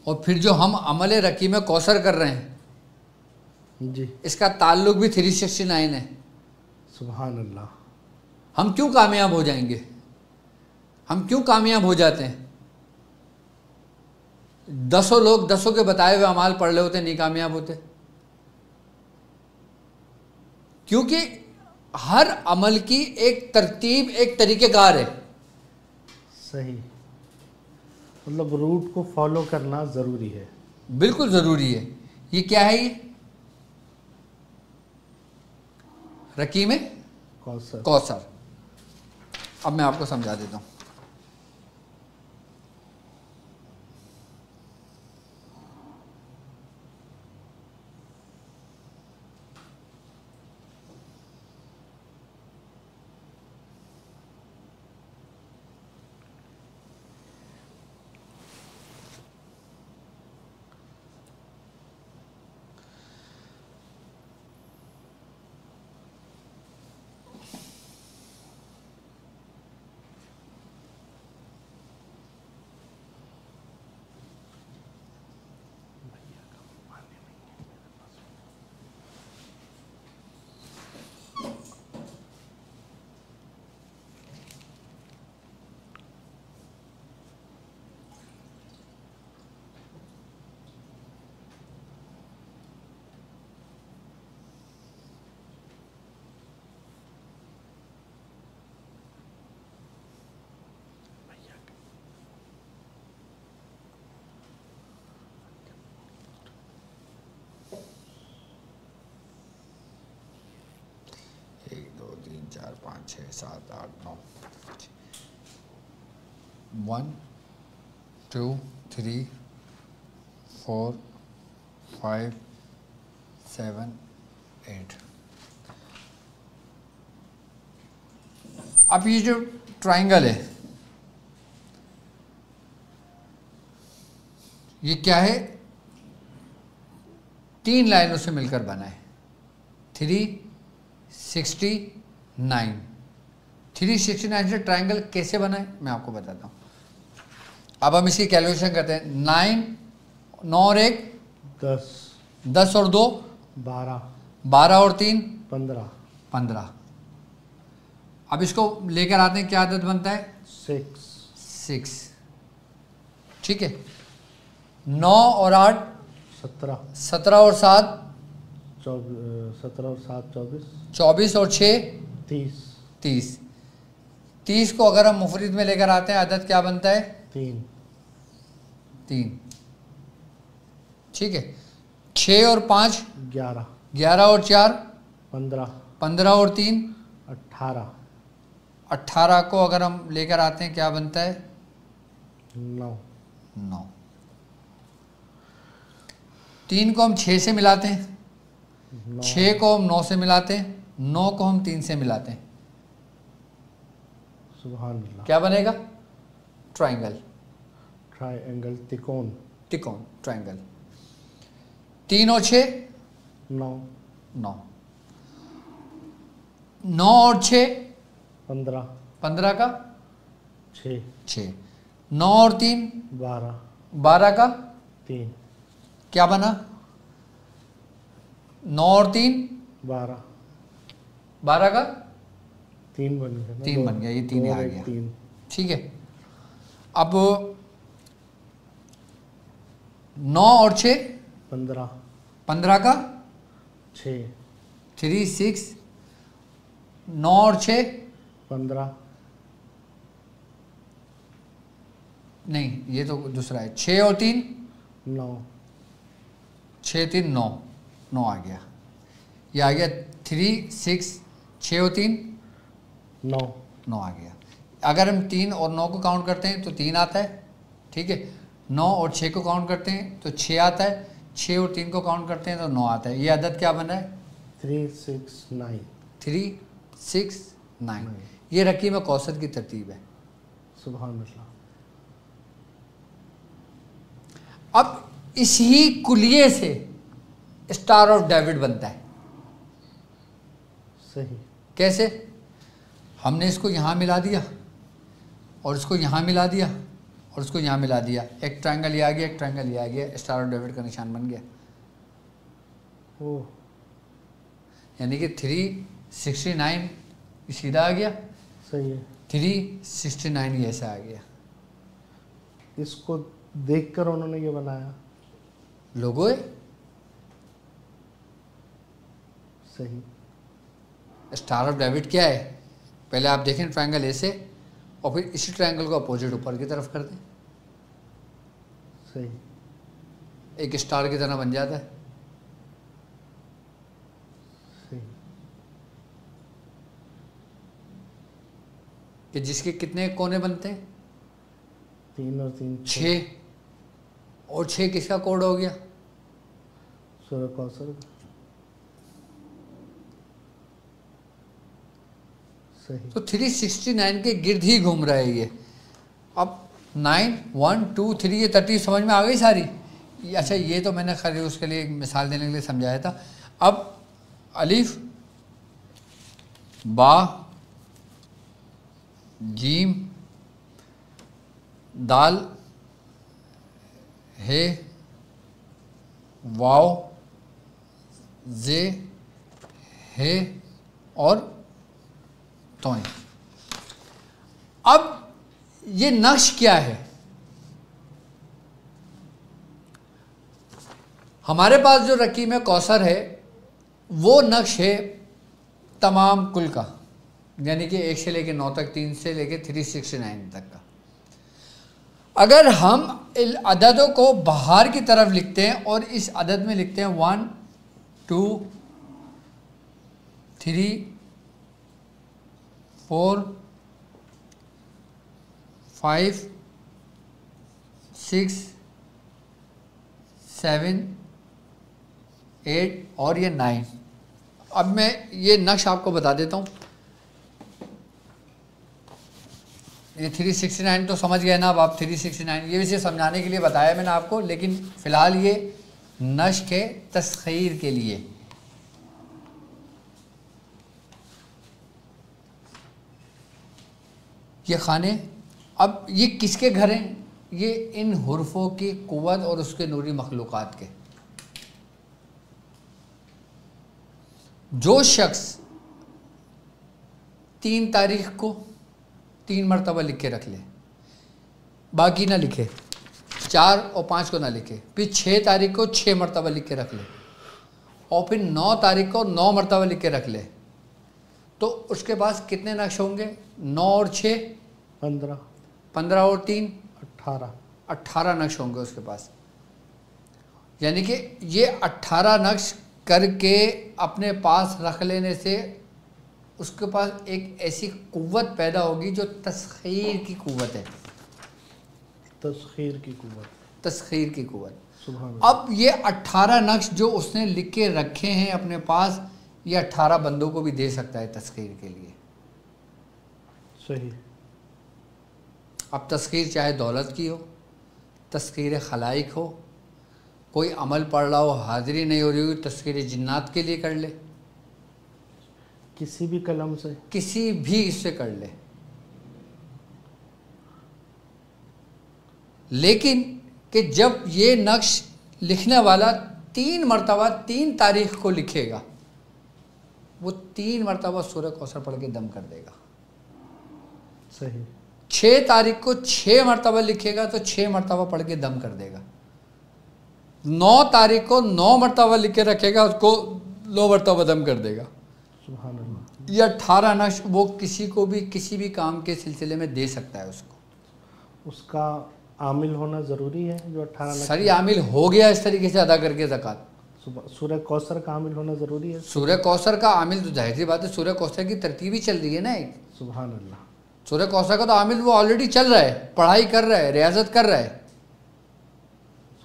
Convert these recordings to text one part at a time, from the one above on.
और फिर जो हम अमल रकीम कौसर कर रहे हैं जी, इसका ताल्लुक भी 369 है। सुभान अल्लाह। हम क्यों कामयाब हो जाएंगे? हम क्यों कामयाब हो जाते हैं? दसों लोग दसों के बताए हुए अमाल पढ़ रहे होते, नहीं कामयाब होते। क्योंकि हर अमल की एक तरतीब, एक तरीक़ेकार है। सही, मतलब रूट को फॉलो करना ज़रूरी है। बिल्कुल ज़रूरी है। ये क्या है? ये रकीम कौसर। कौसर। अब मैं आपको समझा देता हूँ। एक दो तीन चार पाँच छः सात आठ नौ, 1 2 3 4 5 7 8। अब ये जो ट्राइंगल है ये क्या है? 3 लाइनों से मिलकर बना है। 369। 369 से ट्राइंगल कैसे बना है मैं आपको बताता हूँ। अब हम इसकी कैलकुलेशन करते हैं। 9 और 1 10, 10 और 2 12, 12 और 3 15, 15। अब इसको लेकर आते हैं, क्या आदत बनता है? 6, ठीक है। 9 और 8 17, 17 और 7 17 और 7 24, 24 और 6 30, 30। 30 को अगर हम मुफरिद में लेकर आते हैं आदत क्या बनता है? 3, 3। ठीक है। 6 और 5 11, 11 और 4 15, 15 और 3 18, 18 को अगर हम लेकर आते हैं क्या बनता है? 9, 9। 3 को हम 6 से मिलाते हैं, 6 को हम 9 से मिलाते हैं, 9 को हम 3 से मिलाते हैं। सुभान अल्लाह। क्या बनेगा? ट्राइंगल, ट्राइंगल, त्रिकोण। त्रिकोण, ट्राइंगल। 3 और 6 9, 9। 9 और 6 15, 15 का 6, 6। 9 और 3 12, 12 का 3, क्या बना? 9 और 3 12, 12 का 3 बन गया ना? 3 बन गया। ये 3 आ गया। 3, ठीक है। अब 9 और 6 15, 15 का 6, 3 6। 9 और 6 15, नहीं, ये तो दूसरा है। 6 और 3 9, 6 3 9, 9 आ गया। ये आ गया 3 6। 6 और 3 9, 9 आ गया। अगर हम 3 और 9 को काउंट करते हैं तो 3 आता है। ठीक है। 9 और 6 को काउंट करते हैं तो 6 आता है। 6 और 3 को काउंट करते हैं तो 9 आता है। ये अदद क्या बना है? 3 6 9। 3 6 9। ये रकीम कौसर की तरतीब है। सुभान अल्लाह। अब इसी कुलिये से स्टार ऑफ डेविड बनता है। सही। कैसे? हमने इसको यहाँ मिला दिया और इसको यहाँ मिला दिया और उसको यहाँ मिला दिया, एक ट्रायंगल ये आ गया, एक ट्रायंगल ये आ गया, स्टार ऑफ डेविड का निशान बन गया। ओह, यानी कि 369 सीधा आ गया, सही है। 369 ये ऐसा आ गया। इसको देखकर उन्होंने ये बनाया। लोगो है, सही। स्टार ऑफ डेविड क्या है, पहले आप देखें ट्रायंगल ऐसे, और फिर इसी ट्रायंगल को अपोजिट ऊपर की तरफ कर दें, सही। एक स्टार की तरह बन जाता है। सही। कि जिसके कितने कोने बनते हैं, 3 और 3 6, और 6 किसका कोड हो गया, सूर्य कौशल। सही। तो 369 के गिर्द ही घूम रहा है ये। अब 9 1 2 3 ये 30 समझ में आ गई सारी। अच्छा ये तो मैंने खाली उसके लिए एक मिसाल देने के लिए समझाया था। अब अलिफ बा जीम दाल हे वाव जे हे और तोय। अब ये नक्श क्या है, हमारे पास जो रकीम कौसर है वो नक्श है तमाम कुल का, यानी कि 1 से लेकर 9 तक, 3 से लेकर 369 तक का। अगर हम इन अददों को बाहर की तरफ लिखते हैं और इस अदद में लिखते हैं 1 2 3 4 5 6 7 8 और ये 9। अब मैं ये नक्श आपको बता देता हूँ। ये 369 तो समझ गए ना अब आप 369, ये वैसे समझाने के लिए बताया मैंने आपको, लेकिन फ़िलहाल ये नक्श के तस्खीर के लिए। ये खाने, अब ये किसके घर हैं, ये इन हुर्फों की कुव्वत और उसके नूरी मखलूक़ात के। जो शख्स 3 तारीख को 3 मरतबा लिख के रख ले, बाकी ना लिखे, 4 और 5 को ना लिखे, फिर 6 तारीख को 6 मरतबा लिख के रख ले, और फिर 9 तारीख को 9 मरतबा लिख के रख ले, तो उसके पास कितने नक्श होंगे, 9 और 6 15, 15 और 3 18 नक्श होंगे उसके पास। यानी कि ये 18 नक्श करके अपने पास रख लेने से उसके पास एक ऐसी कुव्वत पैदा होगी जो तस्खीर की कुव्वत है। तस्खीर की कुव्वत, तस्खीर की कुव्वत। सुभान अल्लाह। अब ये 18 नक्श जो उसने लिख के रखे हैं अपने पास, ये 18 बंदों को भी दे सकता है तस्खीर के लिए। सही। अब तस्खीर चाहे दौलत की हो, तस्खीर खलाइक हो, कोई अमल पढ़ रहा हो, हाजिरी नहीं हो रही हो, तस्खीर जिन्नात के लिए कर ले, किसी भी कलम से, किसी भी इससे कर ले। लेकिन कि जब ये नक्श लिखने वाला 3 मरतबा 3 तारीख को लिखेगा, वो 3 मरतबा सूरह कौसर पढ़ के दम कर देगा। सही। 6 तारीख को 6 मरतबा लिखेगा तो 6 मरतबा पढ़ के दम कर देगा। 9 तारीख को 9 मरतबा लिख के रखेगा, उसको 9 मरतबा दम कर देगा। सुभान अल्लाह। ये 18 नक्श वो किसी को भी किसी भी काम के सिलसिले में दे सकता है उसको। उसका आमिल होना ज़रूरी है जो 18 नक्श। सरी आमिल हो गया इस तरीके से अदा करके ज़कात। सूरह कौसर का आमिल होना ज़रूरी है। सूरह कौसर का आमिल तो जाहिर सी बात है, सूरह कौसर की तरतीब ही चल रही है ना एक। सुभान अल्लाह। सूरह कौसर का तो आमिल वो ऑलरेडी चल रहा है, पढ़ाई कर रहा है, रियाजत कर रहा है।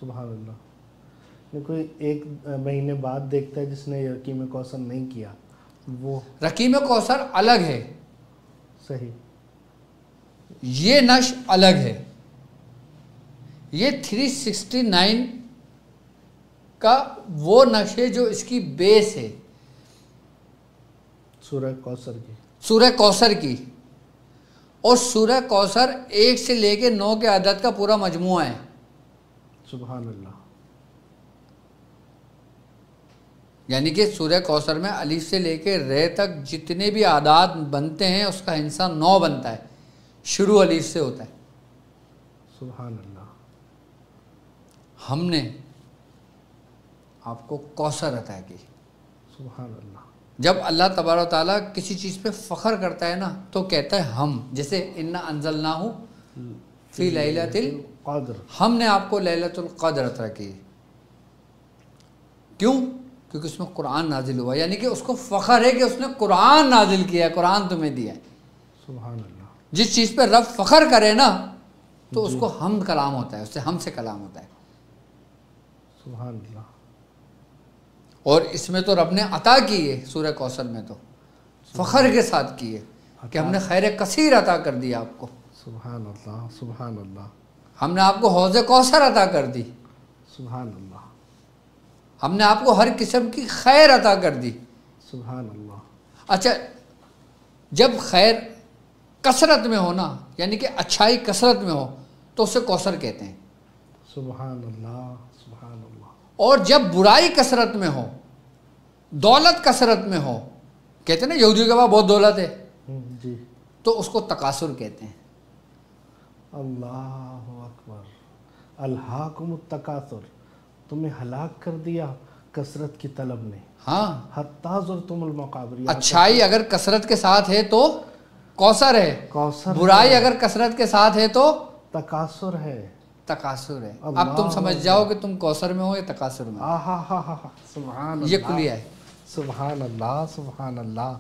सुभान अल्लाह। नहीं, कोई 1 महीने बाद देखता है जिसने रकीम कौसर नहीं किया, वो रकीम कौसर अलग है, सही। ये नक्श अलग है। ये 369 का वो नक्श है जो इसकी बेस है सूरह कौसर की। सूरह कौसर की। और सूरह कौसर 1 से लेके 9 के अदद का पूरा मजमुआ है। सुभान अल्लाह। यानी कि सूरह कौसर में अलिफ से लेके रे तक जितने भी आदात बनते हैं उसका हिस्सा 9 बनता है, शुरू अलिफ से होता है। सुभान अल्लाह। हमने आपको कौसर अता की। सुभान अल्लाह। जब अल्लाह तबारक व तआला किसी चीज़ पे फ़ख्र करता है ना तो कहता है हम, जैसे इन्ना अंज़लनाहु फ़ी लैलतिल क़द्र, हमने आपको लैलतुल क़द्र अता की। क्यों? क्योंकि उसमें कुरान नाजिल हुआ, यानी कि उसको फ़ख्र है कि उसने कुरान नाजिल किया है, कुरान तुम्हें दिया है। सुभान अल्लाह। जिस चीज़ पे रब फ़ख्र करे ना तो उसको हम कलाम होता है, उससे हमसे कलाम होता है। सुभान अल्लाह। और इसमें तो रब ने अता की है, सूरह कौसर में तो फ़ख्र के साथ की है कि हमने खैर कसीर अता कर दिया आपको। सुभान अल्लाह। सुभान अल्लाह। हमने आपको हौज़ कौसर अता कर दी। सुभान अल्लाह। हमने आपको हर किस्म की खैर अता कर दी। सुभान अल्लाह। अच्छा, जब खैर कसरत में हो ना, यानी कि अच्छाई कसरत में हो तो उसे कौसर कहते हैं। सुभान अल्लाह। सुभान अल्लाह। और जब बुराई कसरत में हो, दौलत कसरत में हो, कहते हैं ना यहूदियों के पास बहुत दौलत है, जी, तो उसको तकासुर कहते हैं। अल्लाहु अकबर। अल्हाकुमुत तकासुर, तुम्हें हलाक कर दिया कसरत की तलब ने। हाँ, हत्ता ज़ुरतुमुल मक़ाबिर। अच्छाई अगर कसरत के साथ है तो कौसर है, कौसर बुराई है, अगर कसरत के साथ है तो तकासुर है, तकासुर है। अब अल्लाह तुम समझ जाओ कि तुम कौसर में हो या तकासुर में। आहा हा हा हा। सुभान ये अल्लाह। कुलिया है। सुभान अल्लाह। सुभान अल्लाह।